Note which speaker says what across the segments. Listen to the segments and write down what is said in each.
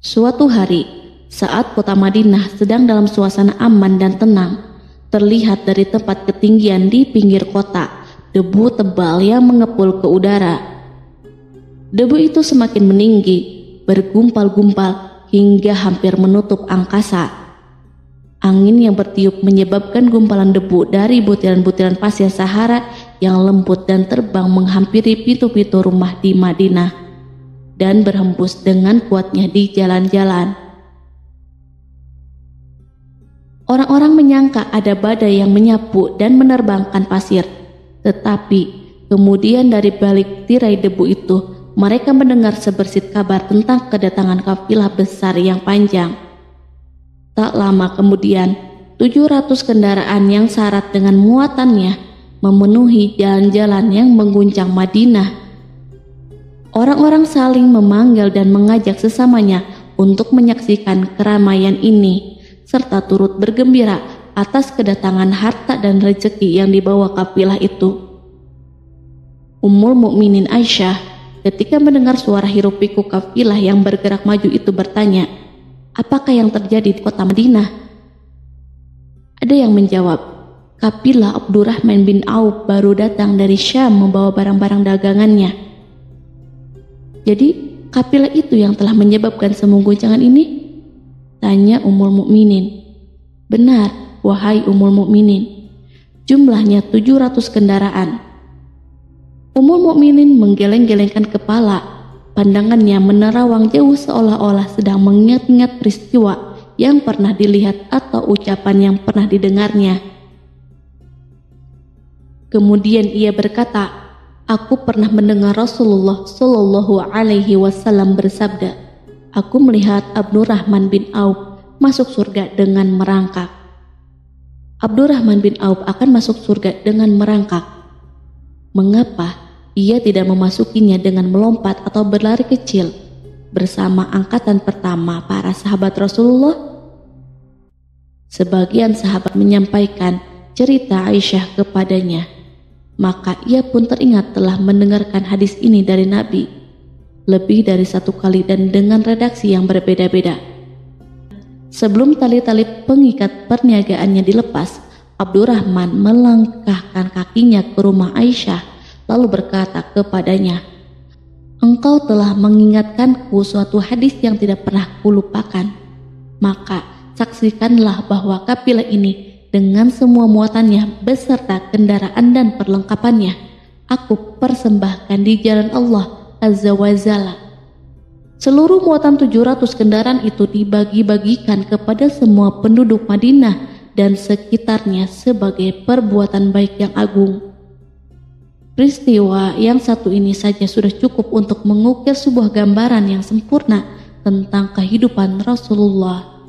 Speaker 1: Suatu hari, saat kota Madinah sedang dalam suasana aman dan tenang, terlihat dari tempat ketinggian di pinggir kota debu tebal yang mengepul ke udara. Debu itu semakin meninggi, bergumpal-gumpal hingga hampir menutup angkasa. Angin yang bertiup menyebabkan gumpalan debu dari butiran-butiran pasir Sahara yang lembut dan terbang menghampiri pintu-pintu rumah di Madinah dan berhembus dengan kuatnya di jalan-jalan. Orang-orang menyangka ada badai yang menyapu dan menerbangkan pasir, tetapi kemudian dari balik tirai debu itu mereka mendengar sebersit kabar tentang kedatangan kafilah besar yang panjang. Tak lama kemudian, 700 kendaraan yang syarat dengan muatannya memenuhi jalan-jalan yang mengguncang Madinah. Orang-orang saling memanggil dan mengajak sesamanya untuk menyaksikan keramaian ini, serta turut bergembira atas kedatangan harta dan rezeki yang dibawa kafilah itu. Ummul Mukminin Aisyah ketika mendengar suara hiruk-pikuk kafilah yang bergerak maju itu bertanya, "Apakah yang terjadi di kota Madinah?" Ada yang menjawab, "Kafilah Abdurrahman bin Auf baru datang dari Syam membawa barang-barang dagangannya." "Jadi kafilah itu yang telah menyebabkan semua guncangan ini?" tanya Ummul Mukminin. "Benar, wahai Ummul Mukminin. Jumlahnya 700 kendaraan." Ummul Mukminin menggeleng-gelengkan kepala. Pandangannya menerawang jauh seolah-olah sedang mengingat-ingat peristiwa yang pernah dilihat atau ucapan yang pernah didengarnya. Kemudian ia berkata, "Aku pernah mendengar Rasulullah Shallallahu Alaihi Wasallam bersabda, aku melihat Abdurrahman bin Auf masuk surga dengan merangkak." Abdurrahman bin Auf akan masuk surga dengan merangkak. Mengapa ia tidak memasukinya dengan melompat atau berlari kecil bersama angkatan pertama para sahabat Rasulullah? Sebagian sahabat menyampaikan cerita Aisyah kepadanya, maka ia pun teringat telah mendengarkan hadis ini dari Nabi lebih dari satu kali dan dengan redaksi yang berbeda-beda. Sebelum tali-tali pengikat perniagaannya dilepas, Abdurrahman melangkahkan kakinya ke rumah Aisyah lalu berkata kepadanya, "Engkau telah mengingatkanku suatu hadis yang tidak pernah kulupakan. Maka saksikanlah bahwa kafilah ini dengan semua muatannya beserta kendaraan dan perlengkapannya aku persembahkan di jalan Allah Azza wa Jalla." Seluruh muatan 700 kendaraan itu dibagi-bagikan kepada semua penduduk Madinah dan sekitarnya sebagai perbuatan baik yang agung. Peristiwa yang satu ini saja sudah cukup untuk mengukir sebuah gambaran yang sempurna tentang kehidupan Rasulullah.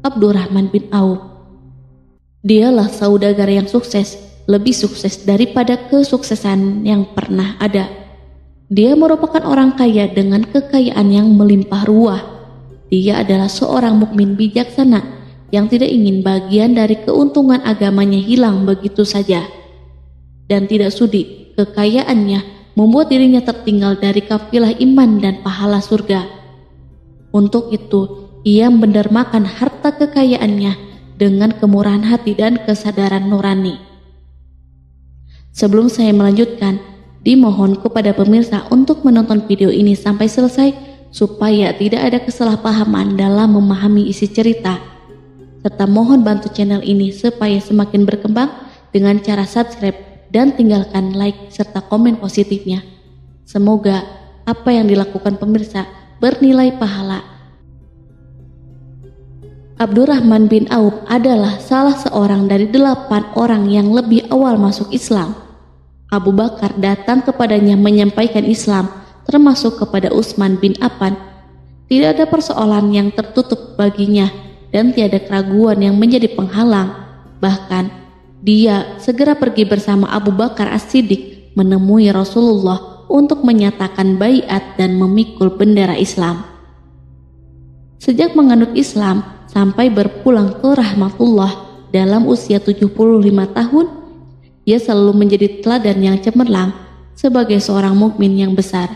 Speaker 1: Abdurrahman bin Auf, dialah saudagar yang sukses, lebih sukses daripada kesuksesan yang pernah ada. Dia merupakan orang kaya dengan kekayaan yang melimpah ruah. Dia adalah seorang mukmin bijaksana yang tidak ingin bagian dari keuntungan agamanya hilang begitu saja, dan tidak sudi kekayaannya membuat dirinya tertinggal dari kafilah iman dan pahala surga. Untuk itu, ia mendermakan harta kekayaannya dengan kemurahan hati dan kesadaran nurani. Sebelum saya melanjutkan, dimohon kepada pemirsa untuk menonton video ini sampai selesai supaya tidak ada kesalahpahaman dalam memahami isi cerita, serta mohon bantu channel ini supaya semakin berkembang dengan cara subscribe dan tinggalkan like serta komen positifnya. Semoga apa yang dilakukan pemirsa bernilai pahala. Abdurrahman bin Auf adalah salah seorang dari 8 orang yang lebih awal masuk Islam. Abu Bakar datang kepadanya menyampaikan Islam, termasuk kepada Utsman bin Affan. Tidak ada persoalan yang tertutup baginya dan tiada keraguan yang menjadi penghalang. Bahkan dia segera pergi bersama Abu Bakar As-Siddiq menemui Rasulullah untuk menyatakan baiat dan memikul bendera Islam. Sejak menganut Islam sampai berpulang ke rahmatullah dalam usia 75 tahun, ia selalu menjadi teladan yang cemerlang sebagai seorang mukmin yang besar.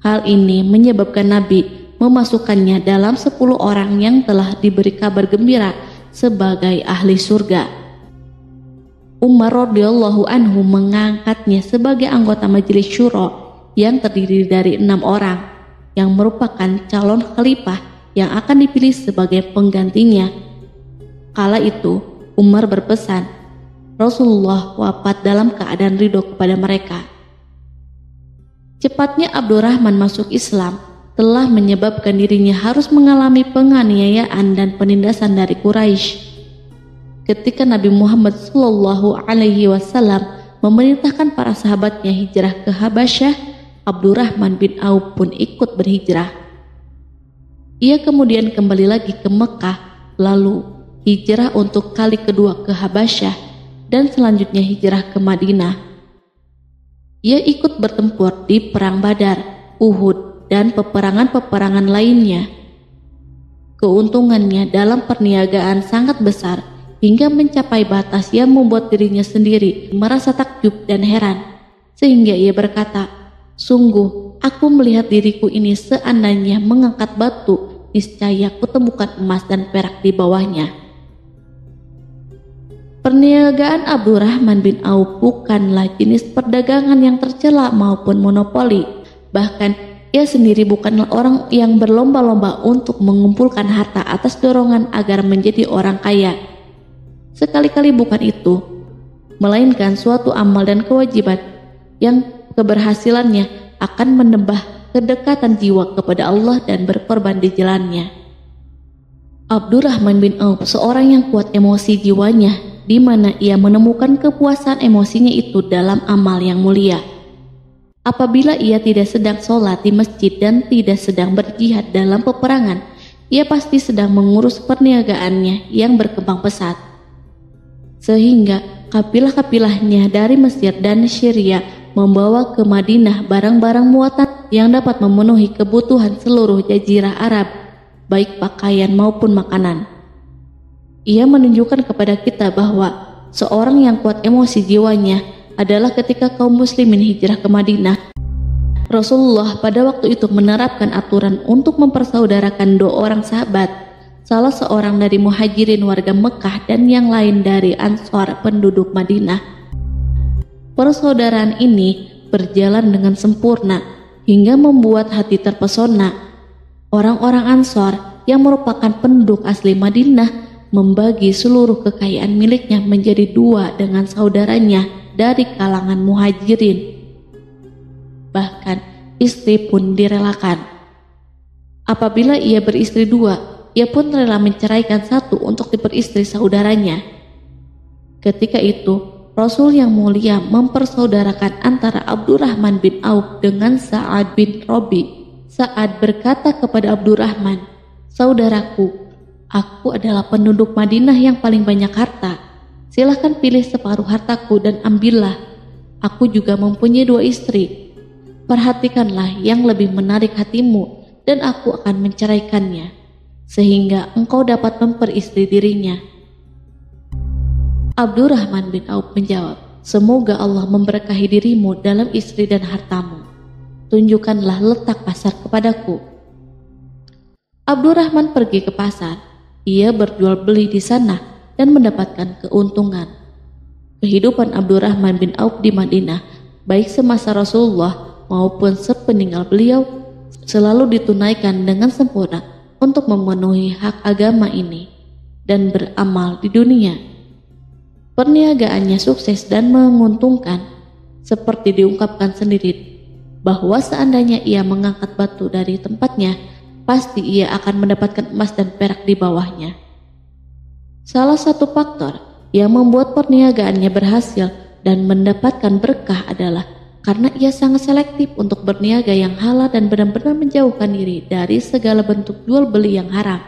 Speaker 1: Hal ini menyebabkan Nabi memasukkannya dalam 10 orang yang telah diberi kabar gembira sebagai ahli surga. Umar radhiyallahu anhu mengangkatnya sebagai anggota majelis syuro yang terdiri dari 6 orang yang merupakan calon khalifah yang akan dipilih sebagai penggantinya. Kala itu Umar berpesan, Rasulullah wafat dalam keadaan ridho kepada mereka. Cepatnya Abdurrahman masuk Islam telah menyebabkan dirinya harus mengalami penganiayaan dan penindasan dari Quraisy. Ketika Nabi Muhammad SAW memerintahkan para sahabatnya hijrah ke Habasyah, Abdurrahman bin Auf pun ikut berhijrah. Ia kemudian kembali lagi ke Mekah, lalu hijrah untuk kali kedua ke Habasyah, dan selanjutnya hijrah ke Madinah. Ia ikut bertempur di Perang Badar, Uhud, dan peperangan-peperangan lainnya. Keuntungannya dalam perniagaan sangat besar hingga mencapai batas yang membuat dirinya sendiri merasa takjub dan heran, sehingga ia berkata, "Sungguh, aku melihat diriku ini seandainya mengangkat batu, niscaya kutemukan emas dan perak di bawahnya." Perniagaan Abdurrahman bin Auf bukanlah jenis perdagangan yang tercela maupun monopoli. Bahkan ia sendiri bukanlah orang yang berlomba-lomba untuk mengumpulkan harta atas dorongan agar menjadi orang kaya. Sekali-kali bukan itu, melainkan suatu amal dan kewajiban yang keberhasilannya akan menambah kedekatan jiwa kepada Allah dan berkorban di jalannya. Abdurrahman bin Auf seorang yang kuat emosi jiwanya, di mana ia menemukan kepuasan emosinya itu dalam amal yang mulia. Apabila ia tidak sedang sholat di masjid dan tidak sedang berjihad dalam peperangan, ia pasti sedang mengurus perniagaannya yang berkembang pesat. Sehingga kapilah-kapilahnya dari Mesir dan Syria membawa ke Madinah barang-barang muatan yang dapat memenuhi kebutuhan seluruh jazirah Arab, baik pakaian maupun makanan. Ia menunjukkan kepada kita bahwa seorang yang kuat emosi jiwanya adalah ketika kaum muslimin hijrah ke Madinah. Rasulullah pada waktu itu menerapkan aturan untuk mempersaudarakan 2 orang sahabat, salah seorang dari muhajirin warga Mekah dan yang lain dari Ansor penduduk Madinah. Persaudaraan ini berjalan dengan sempurna hingga membuat hati terpesona. Orang-orang Ansor yang merupakan penduduk asli Madinah membagi seluruh kekayaan miliknya menjadi 2 dengan saudaranya dari kalangan muhajirin. Bahkan istri pun direlakan. Apabila ia beristri 2, ia pun rela menceraikan 1 untuk diperistri saudaranya. Ketika itu, Rasul yang mulia mempersaudarakan antara Abdurrahman bin Auf dengan Sa'ad bin Rabi. Sa'ad berkata kepada Abdurrahman, "Saudaraku, aku adalah penduduk Madinah yang paling banyak harta. Silahkan pilih separuh hartaku dan ambillah. Aku juga mempunyai 2 istri. Perhatikanlah yang lebih menarik hatimu dan aku akan menceraikannya, sehingga engkau dapat memperistri dirinya." Abdurrahman bin Auf menjawab, "Semoga Allah memberkahi dirimu dalam istri dan hartamu. Tunjukkanlah letak pasar kepadaku." Abdurrahman pergi ke pasar. Ia berjual beli di sana dan mendapatkan keuntungan. Kehidupan Abdurrahman bin Auf di Madinah, baik semasa Rasulullah maupun sepeninggal beliau, selalu ditunaikan dengan sempurna untuk memenuhi hak agama ini dan beramal di dunia. Perniagaannya sukses dan menguntungkan, seperti diungkapkan sendiri bahwa seandainya ia mengangkat batu dari tempatnya, pasti ia akan mendapatkan emas dan perak di bawahnya. Salah satu faktor yang membuat perniagaannya berhasil dan mendapatkan berkah adalah karena ia sangat selektif untuk berniaga yang halal dan benar-benar menjauhkan diri dari segala bentuk jual beli yang haram,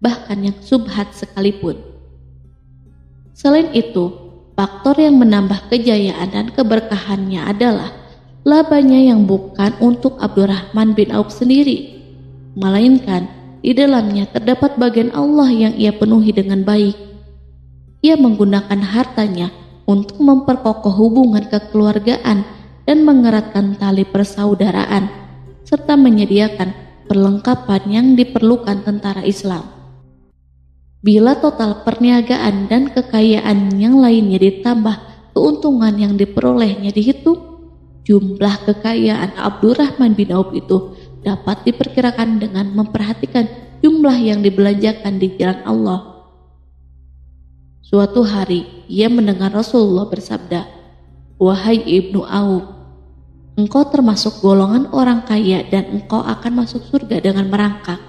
Speaker 1: bahkan yang subhat sekalipun. Selain itu, faktor yang menambah kejayaan dan keberkahannya adalah labanya yang bukan untuk Abdurrahman bin Auf sendiri, melainkan di dalamnya terdapat bagian Allah yang ia penuhi dengan baik. Ia menggunakan hartanya untuk memperkokoh hubungan kekeluargaan dan mengeratkan tali persaudaraan, serta menyediakan perlengkapan yang diperlukan tentara Islam. Bila total perniagaan dan kekayaan yang lainnya ditambah keuntungan yang diperolehnya dihitung, jumlah kekayaan Abdurrahman bin Auf itu dapat diperkirakan dengan memperhatikan jumlah yang dibelanjakan di jalan Allah. Suatu hari ia mendengar Rasulullah bersabda, "Wahai Ibnu Auf, engkau termasuk golongan orang kaya dan engkau akan masuk surga dengan merangkak.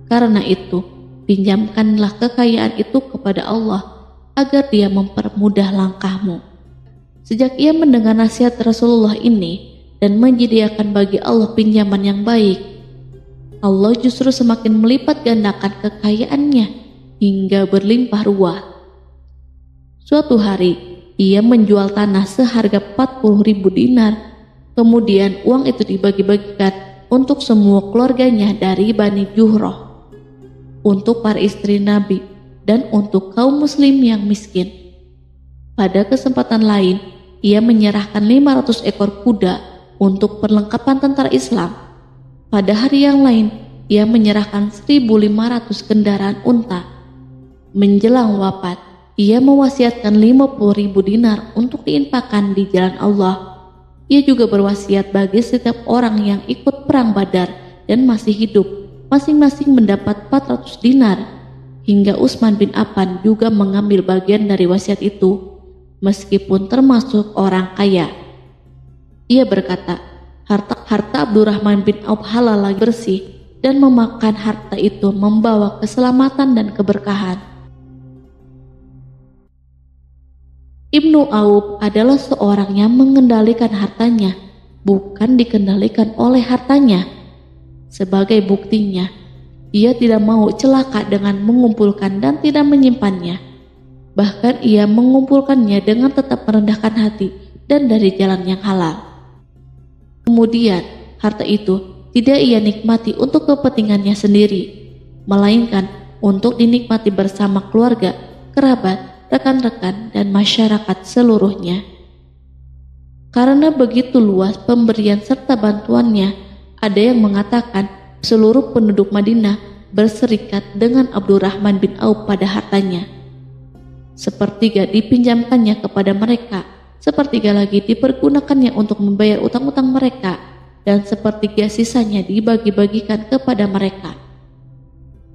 Speaker 1: Karena itu, pinjamkanlah kekayaan itu kepada Allah agar Dia mempermudah langkahmu." Sejak ia mendengar nasihat Rasulullah ini dan menyediakan bagi Allah pinjaman yang baik, Allah justru semakin melipat gandakan kekayaannya hingga berlimpah ruah. Suatu hari, ia menjual tanah seharga 40.000 dinar. Kemudian uang itu dibagi-bagikan untuk semua keluarganya dari Bani Juhroh, untuk para istri Nabi, dan untuk kaum muslim yang miskin. Pada kesempatan lain, ia menyerahkan 500 ekor kuda untuk perlengkapan tentara Islam. Pada hari yang lain, ia menyerahkan 1.500 kendaraan unta. Menjelang wafat, ia mewasiatkan 50.000 dinar untuk diinfakkan di jalan Allah. Ia juga berwasiat bagi setiap orang yang ikut perang Badar dan masih hidup, masing-masing mendapat 400 dinar. Hingga Utsman bin Affan juga mengambil bagian dari wasiat itu, meskipun termasuk orang kaya. Ia berkata, harta Abdurrahman bin Auf halal lagi bersih, dan memakan harta itu membawa keselamatan dan keberkahan. Ibnu Auf adalah seorang yang mengendalikan hartanya, bukan dikendalikan oleh hartanya. Sebagai buktinya, ia tidak mau celaka dengan mengumpulkan dan tidak menyimpannya. Bahkan ia mengumpulkannya dengan tetap merendahkan hati dan dari jalan yang halal. Kemudian, harta itu tidak ia nikmati untuk kepentingannya sendiri, melainkan untuk dinikmati bersama keluarga, kerabat, rekan-rekan, dan masyarakat seluruhnya. Karena begitu luas pemberian serta bantuannya, ada yang mengatakan seluruh penduduk Madinah berserikat dengan Abdurrahman bin Auf pada hartanya. Sepertiga dipinjamkannya kepada mereka, sepertiga lagi dipergunakannya untuk membayar utang-utang mereka, dan sepertiga sisanya dibagi-bagikan kepada mereka.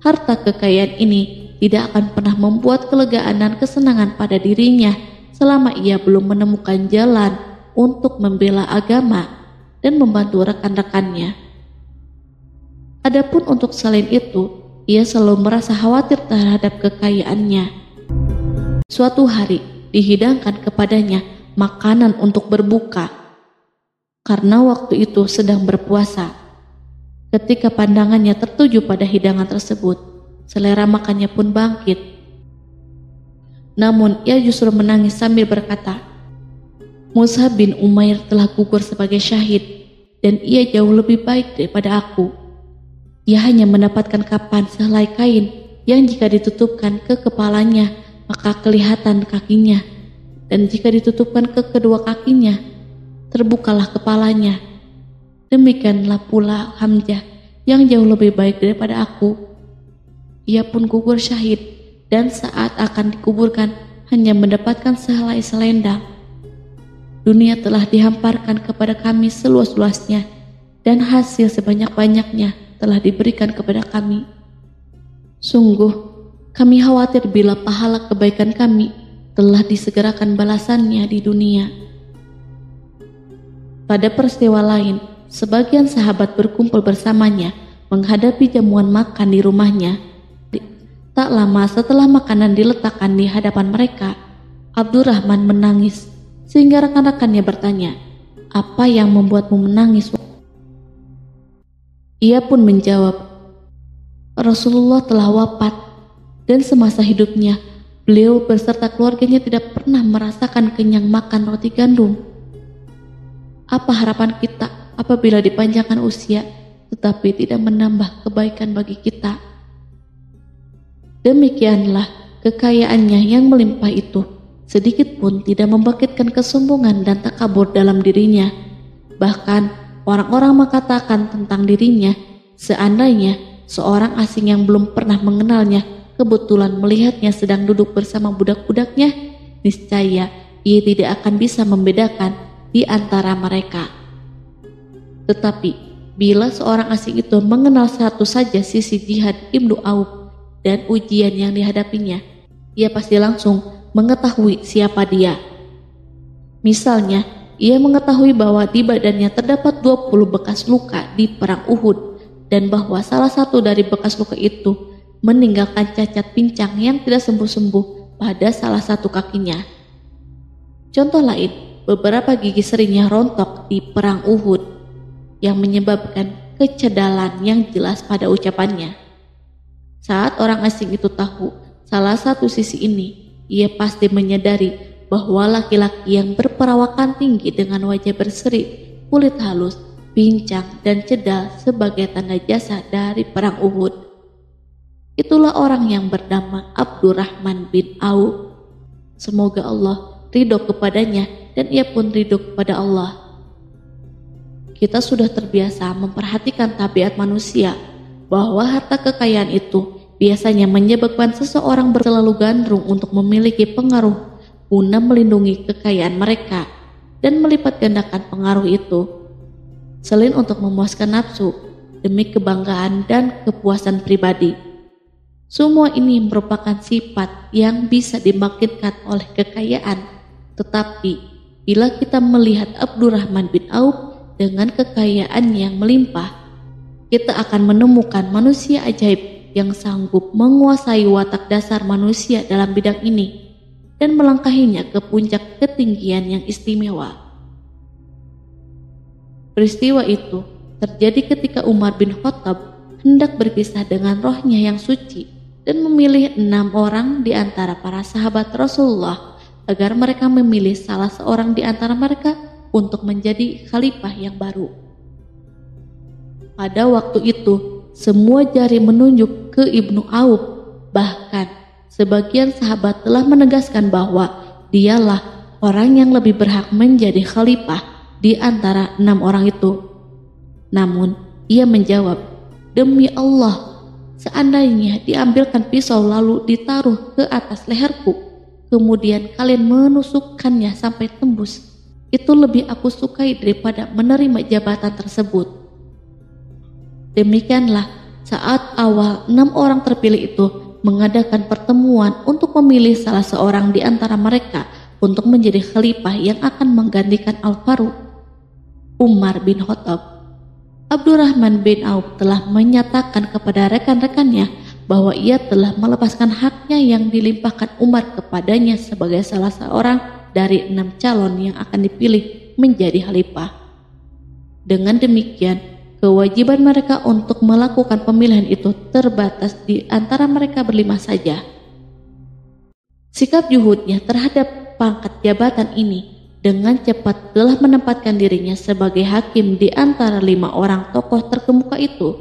Speaker 1: Harta kekayaan ini tidak akan pernah membuat kelegaan dan kesenangan pada dirinya selama ia belum menemukan jalan untuk membela agama dan membantu rekan-rekannya. Adapun untuk selain itu, ia selalu merasa khawatir terhadap kekayaannya. Suatu hari dihidangkan kepadanya makanan untuk berbuka, karena waktu itu sedang berpuasa. Ketika pandangannya tertuju pada hidangan tersebut, selera makannya pun bangkit. Namun ia justru menangis sambil berkata, "Mus'ab bin Umair telah gugur sebagai syahid, dan ia jauh lebih baik daripada aku. Ia hanya mendapatkan kapan sehelai kain yang jika ditutupkan ke kepalanya maka kelihatan kakinya, dan jika ditutupkan ke kedua kakinya terbukalah kepalanya. Demikianlah pula Hamzah yang jauh lebih baik daripada aku. Ia pun gugur syahid, dan saat akan dikuburkan hanya mendapatkan sehelai selendang. Dunia telah dihamparkan kepada kami seluas-luasnya, dan hasil sebanyak-banyaknya telah diberikan kepada kami. Sungguh, kami khawatir bila pahala kebaikan kami telah disegerakan balasannya di dunia." Pada peristiwa lain, sebagian sahabat berkumpul bersamanya menghadapi jamuan makan di rumahnya. Tak lama setelah makanan diletakkan di hadapan mereka, Abdurrahman menangis, sehingga rekan-rekannya bertanya, "Apa yang membuatmu menangis?" Ia pun menjawab, "Rasulullah telah wafat, dan semasa hidupnya beliau beserta keluarganya tidak pernah merasakan kenyang makan roti gandum. Apa harapan kita apabila dipanjangkan usia tetapi tidak menambah kebaikan bagi kita?" Demikianlah kekayaannya yang melimpah itu sedikit pun tidak membangkitkan kesombongan dan takabur dalam dirinya. Bahkan orang-orang mengatakan tentang dirinya, Seandainya seorang asing yang belum pernah mengenalnya kebetulan melihatnya sedang duduk bersama budak-budaknya, niscaya ia tidak akan bisa membedakan di antara mereka. Tetapi bila seorang asing itu mengenal satu saja sisi jihad Ibnu Auf dan ujian yang dihadapinya, ia pasti langsung mengetahui siapa dia. Misalnya, ia mengetahui bahwa di badannya terdapat 20 bekas luka di perang Uhud dan bahwa salah satu dari bekas luka itu meninggalkan cacat pincang yang tidak sembuh-sembuh pada salah satu kakinya. Contoh lain, beberapa gigi serinya rontok di perang Uhud yang menyebabkan kecedalan yang jelas pada ucapannya. Saat orang asing itu tahu salah satu sisi ini, ia pasti menyadari bahwa laki-laki yang berperawakan tinggi dengan wajah berseri, kulit halus, pincang dan cedal sebagai tanda jasa dari perang Uhud. Itulah orang yang bernama Abdurrahman bin Auf. Semoga Allah ridho kepadanya dan ia pun ridho kepada Allah. Kita sudah terbiasa memperhatikan tabiat manusia bahwa harta kekayaan itu biasanya menyebabkan seseorang berlalu gandrung untuk memiliki pengaruh guna melindungi kekayaan mereka dan melipat gandakan pengaruh itu. Selain untuk memuaskan nafsu demi kebanggaan dan kepuasan pribadi. Semua ini merupakan sifat yang bisa dibangkitkan oleh kekayaan. Tetapi bila kita melihat Abdurrahman bin Auf dengan kekayaan yang melimpah, kita akan menemukan manusia ajaib yang sanggup menguasai watak dasar manusia dalam bidang ini dan melangkahinya ke puncak ketinggian yang istimewa. Peristiwa itu terjadi ketika Umar bin Khattab hendak berpisah dengan rohnya yang suci dan memilih 6 orang di antara para sahabat Rasulullah agar mereka memilih salah seorang di antara mereka untuk menjadi khalifah yang baru. Pada waktu itu, semua jari menunjuk ke Ibnu Auf, bahkan sebagian sahabat telah menegaskan bahwa dialah orang yang lebih berhak menjadi khalifah di antara 6 orang itu. Namun, ia menjawab, "Demi Allah, seandainya diambilkan pisau lalu ditaruh ke atas leherku, kemudian kalian menusukkannya sampai tembus, itu lebih aku sukai daripada menerima jabatan tersebut." Demikianlah saat awal 6 orang terpilih itu mengadakan pertemuan untuk memilih salah seorang di antara mereka untuk menjadi khalifah yang akan menggantikan Al-Faruq, Umar bin Khattab. Abdurrahman bin Auf telah menyatakan kepada rekan-rekannya bahwa ia telah melepaskan haknya yang dilimpahkan Umar kepadanya sebagai salah seorang dari 6 calon yang akan dipilih menjadi khalifah. Dengan demikian, kewajiban mereka untuk melakukan pemilihan itu terbatas di antara mereka berlima saja. Sikap juhudnya terhadap pangkat jabatan ini dengan cepat telah menempatkan dirinya sebagai hakim di antara 5 orang tokoh terkemuka itu.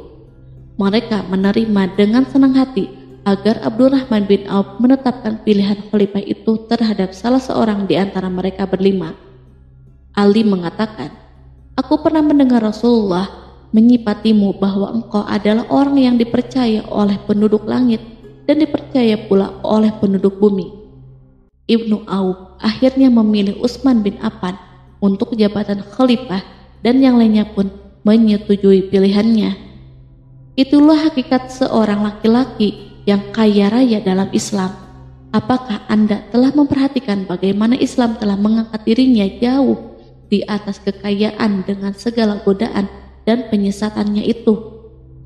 Speaker 1: Mereka menerima dengan senang hati agar Abdurrahman bin Auf menetapkan pilihan khalifah itu terhadap salah seorang di antara mereka berlima. Ali mengatakan, "Aku pernah mendengar Rasulullah menyipatimu bahwa engkau adalah orang yang dipercaya oleh penduduk langit dan dipercaya pula oleh penduduk bumi." Ibnu Auf akhirnya memilih Utsman bin Affan untuk jabatan khalifah dan yang lainnya pun menyetujui pilihannya. Itulah hakikat seorang laki-laki yang kaya raya dalam Islam. Apakah Anda telah memperhatikan bagaimana Islam telah mengangkat dirinya jauh di atas kekayaan dengan segala godaan dan penyesatannya itu,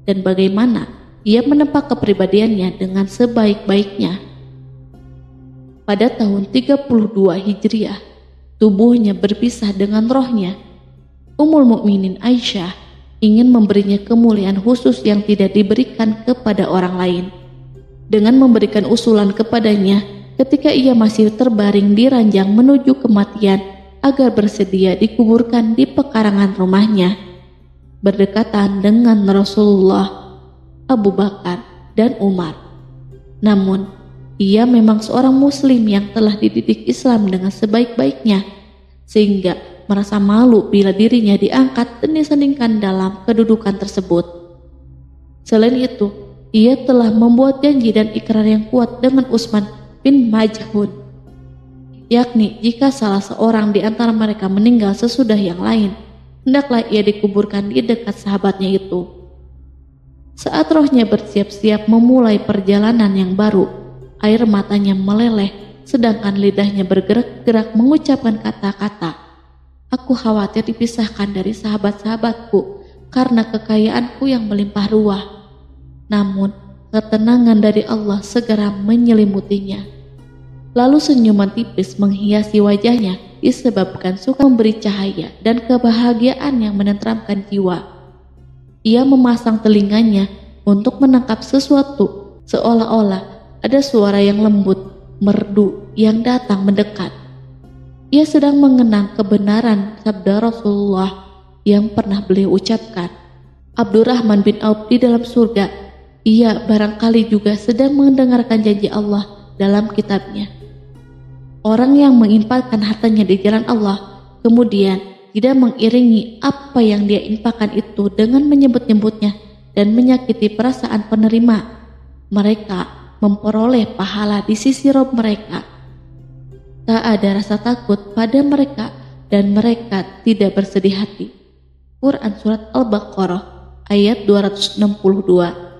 Speaker 1: dan bagaimana ia menempa kepribadiannya dengan sebaik-baiknya? Pada tahun 32 Hijriah, tubuhnya berpisah dengan rohnya. Ummul Mukminin Aisyah ingin memberinya kemuliaan khusus yang tidak diberikan kepada orang lain, dengan memberikan usulan kepadanya ketika ia masih terbaring di ranjang menuju kematian agar bersedia dikuburkan di pekarangan rumahnya, berdekatan dengan Rasulullah, Abu Bakar, dan Umar. Namun, ia memang seorang muslim yang telah dididik Islam dengan sebaik-baiknya, sehingga merasa malu bila dirinya diangkat dan disandingkan dalam kedudukan tersebut. Selain itu, ia telah membuat janji dan ikrar yang kuat dengan Utsman bin Maz'un, yakni jika salah seorang di antara mereka meninggal sesudah yang lain, hendaklah ia dikuburkan di dekat sahabatnya itu. Saat rohnya bersiap-siap memulai perjalanan yang baru, air matanya meleleh, sedangkan lidahnya bergerak-gerak mengucapkan kata-kata, "Aku khawatir dipisahkan dari sahabat-sahabatku karena kekayaanku yang melimpah ruah." Namun, ketenangan dari Allah segera menyelimutinya. Lalu senyuman tipis menghiasi wajahnya disebabkan suka memberi cahaya dan kebahagiaan yang menenteramkan jiwa. Ia memasang telinganya untuk menangkap sesuatu, seolah-olah ada suara yang lembut, merdu yang datang mendekat. Ia sedang mengenang kebenaran sabda Rasulullah yang pernah beliau ucapkan, "Abdurrahman bin Auf di dalam surga." Ia barangkali juga sedang mendengarkan janji Allah dalam kitabnya. Orang yang menginfakkan hartanya di jalan Allah, kemudian tidak mengiringi apa yang dia infakkan itu dengan menyebut-nyebutnya dan menyakiti perasaan penerima, mereka memperoleh pahala di sisi Rob mereka. Tak ada rasa takut pada mereka dan mereka tidak bersedih hati. Quran Surat Al-Baqarah ayat 262.